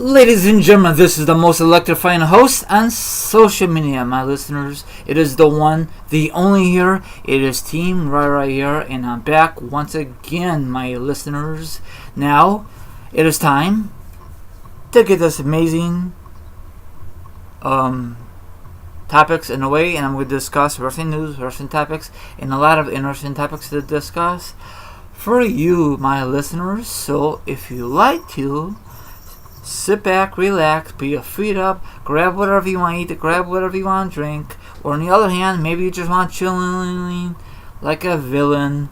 Ladies and gentlemen, this is the most electrifying host on social media, my listeners. It is the one, the only here. It is Team right here, and I'm back once again, my listeners. Now, it is time to get this amazing topics in a way, and I'm going to discuss wrestling news, wrestling topics, and a lot of interesting topics to discuss for you, my listeners. So, if you like to, sit back, relax, put your feet up, grab whatever you want to eat, grab whatever you want to drink, or on the other hand, maybe you just want to chill like a villain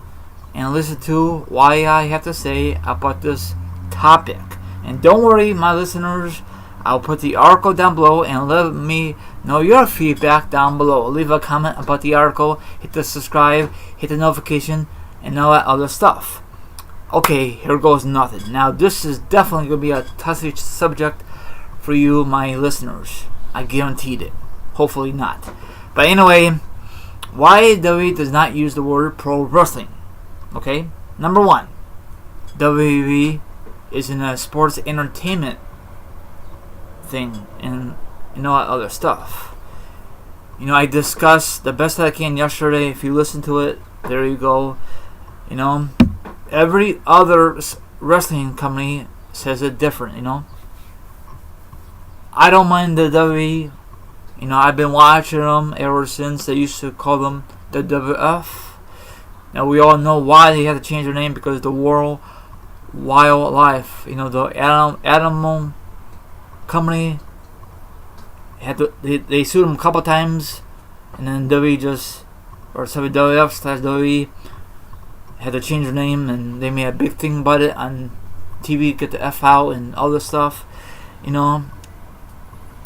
and listen to why I have to say about this topic. And don't worry, my listeners, I'll put the article down below and let me know your feedback down below. Leave a comment about the article, hit the subscribe, hit the notification, and all that other stuff. Okay, here goes nothing. Now, this is definitely going to be a touchy subject for you, my listeners. I guaranteed it. Hopefully not. But anyway, why WWE does not use the word pro wrestling? Okay, number one, WWE is in a sports entertainment thing and all that other stuff. I discussed the best I can yesterday. If you listen to it, there you go. Every other wrestling company says it different, I don't mind the WWE. I've been watching them ever since they used to call them the WF. Now, we all know why they had to change their name, because the World Wildlife, the animal company, they sued them a couple times, and then WWF/WWE had to change their name, and they made a big thing about it on TV, get the F out and all this stuff, Yeah,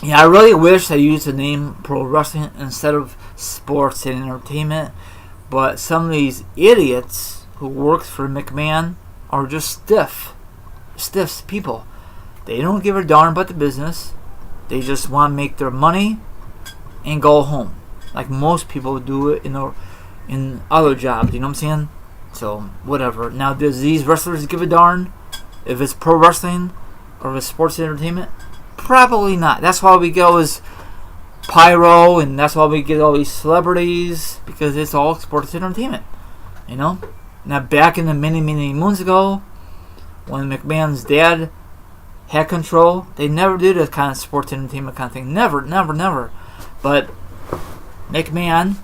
I really wish I used the name pro wrestling instead of sports and entertainment, but some of these idiots who work for McMahon are just stiffs people. They don't give a darn about the business. They just want to make their money and go home, like most people do it in other jobs, you know what I'm saying? So, whatever. Now, does these wrestlers give a darn if it's pro wrestling or if it's sports entertainment? Probably not. That's why we get all this pyro, and that's why we get all these celebrities, because it's all sports entertainment. Now, back in the many moons ago, when McMahon's dad had control, they never did this kind of sports entertainment kind of thing. Never. But McMahon,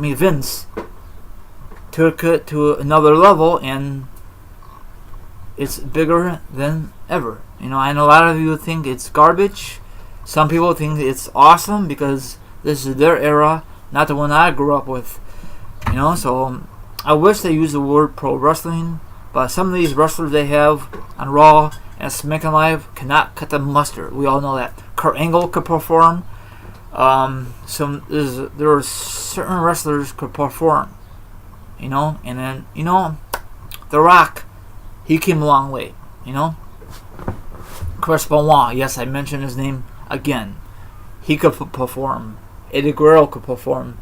Vince, took it to another level, and it's bigger than ever. I know a lot of you think it's garbage. Some people think it's awesome because this is their era, not the one I grew up with. So I wish they used the word pro wrestling, but some of these wrestlers they have on Raw and SmackDown Live cannot cut the mustard. We all know that. Kurt Angle could perform. There are certain wrestlers could perform, and then The Rock, he came a long way, Chris Benoit, yes, I mentioned his name again. He could perform. Eddie Guerrero could perform.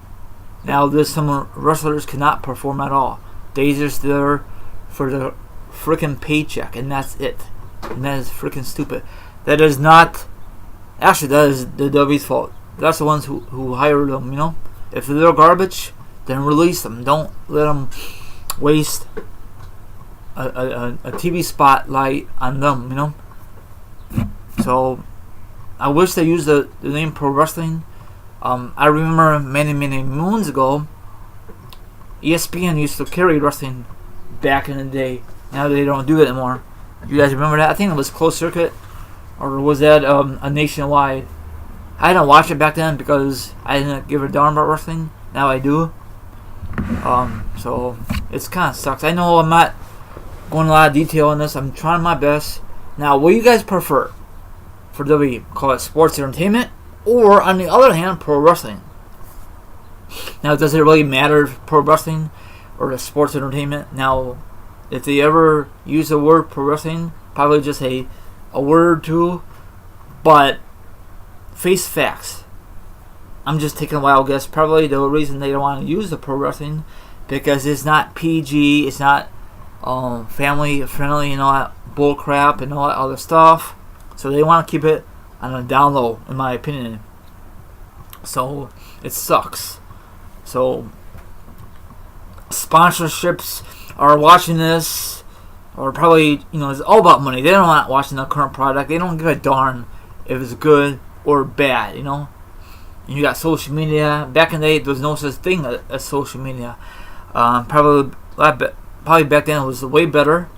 Now, there's some wrestlers cannot perform at all. They just there for the freaking paycheck, and that's it. And that is freaking stupid. That is not. Actually, that is the WWE's fault. That's the ones who hired them, If they're garbage, then release them. Don't let them waste a TV spotlight on them, So, I wish they used the name pro wrestling. I remember many moons ago, ESPN used to carry wrestling back in the day. Now they don't do it anymore. You guys remember that? I think it was Closed Circuit, or was that a nationwide? I didn't watch it back then because I didn't give a darn about wrestling. Now I do. So it's kind of sucks. I know I'm not going a lot of detail on this. I'm trying my best. Now, what do you guys prefer for WWE? Call it sports entertainment, or on the other hand, pro wrestling? Now, does it really matter if pro wrestling or the sports entertainment? Now, if they ever use the word pro wrestling, probably just a word or two, but face facts. I'm just taking a wild guess. Probably the reason they don't want to use the pro wrestling because it's not PG. It's not family friendly and all that bull crap and all that other stuff. So they want to keep it on a down low, in my opinion. So it sucks. So sponsorships are watching this, or probably, it's all about money. They don't want watching the current product. They don't give a darn if it's good or bad, And you got social media. Back in the day, there was no such thing as social media. Probably back then it was way better.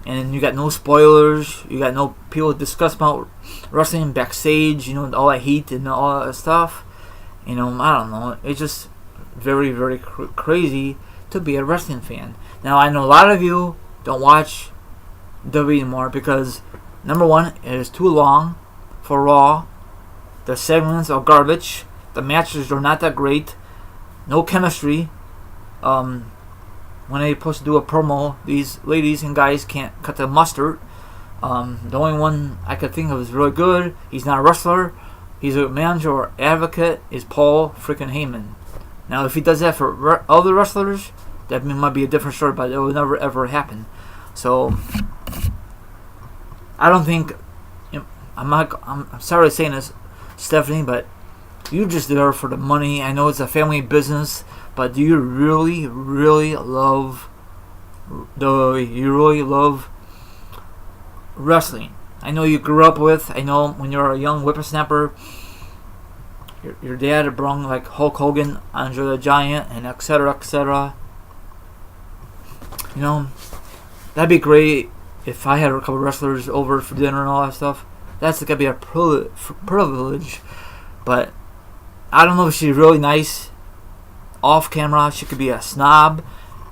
And you got no spoilers. You got no people discuss about wrestling backstage. All that heat and all that stuff. I don't know. It's just very, very crazy to be a wrestling fan. Now, I know a lot of you don't watch WWE anymore because, number one, it is too long for Raw. The segments are garbage. The matches are not that great. No chemistry. When they're supposed to do a promo, these ladies and guys can't cut the mustard. The only one I could think of is really good. He's not a wrestler. He's a manager or advocate. Is Paul freaking Heyman. Now, if he does that for other wrestlers, that might be a different story, but it will never ever happen. So I don't think. I'm sorry saying this, Stephanie, but you're just there for the money. I know it's a family business, but do you really, really love wrestling? I know you grew up with. I know when you were a young whippersnapper, your dad brought like Hulk Hogan, Andre the Giant, and etc. etc. That'd be great if I had a couple wrestlers over for dinner and all that stuff. That's gonna be a privilege. But I don't know if she's really nice off camera. She could be a snob,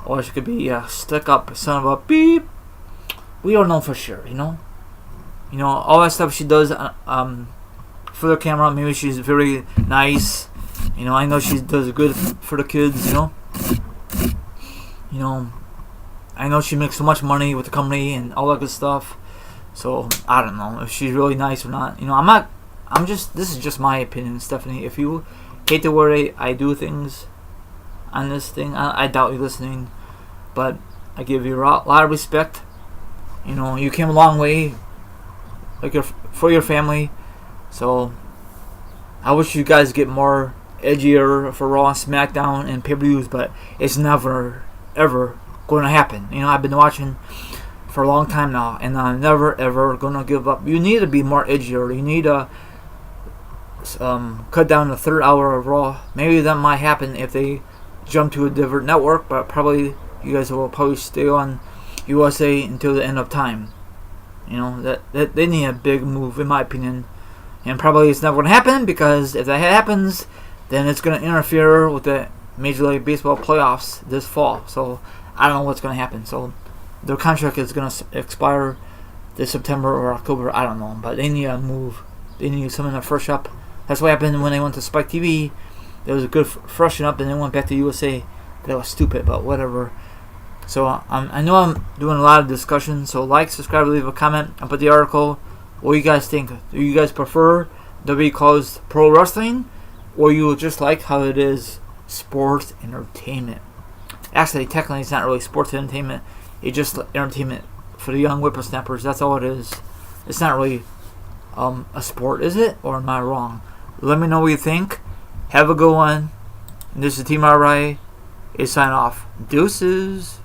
or she could be a stuck-up son of a beep. We don't know for sure. All that stuff she does for the camera. Maybe she's very nice. I know she does good for the kids. I know she makes so much money with the company and all that good stuff. So I don't know if she's really nice or not. This is just my opinion, Stephanie. If you hate the way I do things on this thing, I doubt you're listening. But I give you a lot of respect. You came a long way, for your family. So I wish you guys get more edgier for Raw and SmackDown and pay-per-views, but it's never ever going to happen. I've been watching for a long time now, and I'm never ever going to give up. You need to be more edgier. You need to cut down the third hour of Raw. Maybe that might happen if they jump to a different network, but probably you guys will probably stay on USA until the end of time. That they need a big move, in my opinion, and probably it's never going to happen, because if that happens, then it's going to interfere with the Major League Baseball playoffs this fall. So I don't know what's going to happen. So their contract is going to expire this September or October. I don't know, but they need a move. They need someone to fresh up. That's what happened when they went to Spike TV. There was a good freshen up, and they went back to USA. That was stupid, but whatever. So I know I'm doing a lot of discussion. So like, subscribe, leave a comment. I put the article. What do you guys think? Do you guys prefer WWE calls pro wrestling, or you just like how it is sports entertainment? Actually, technically, it's not really sports entertainment. It's just entertainment for the young whippersnappers. That's all it is. It's not really a sport, is it? Or am I wrong? Let me know what you think. Have a good one. And this is Team RI. It's sign off. Deuces.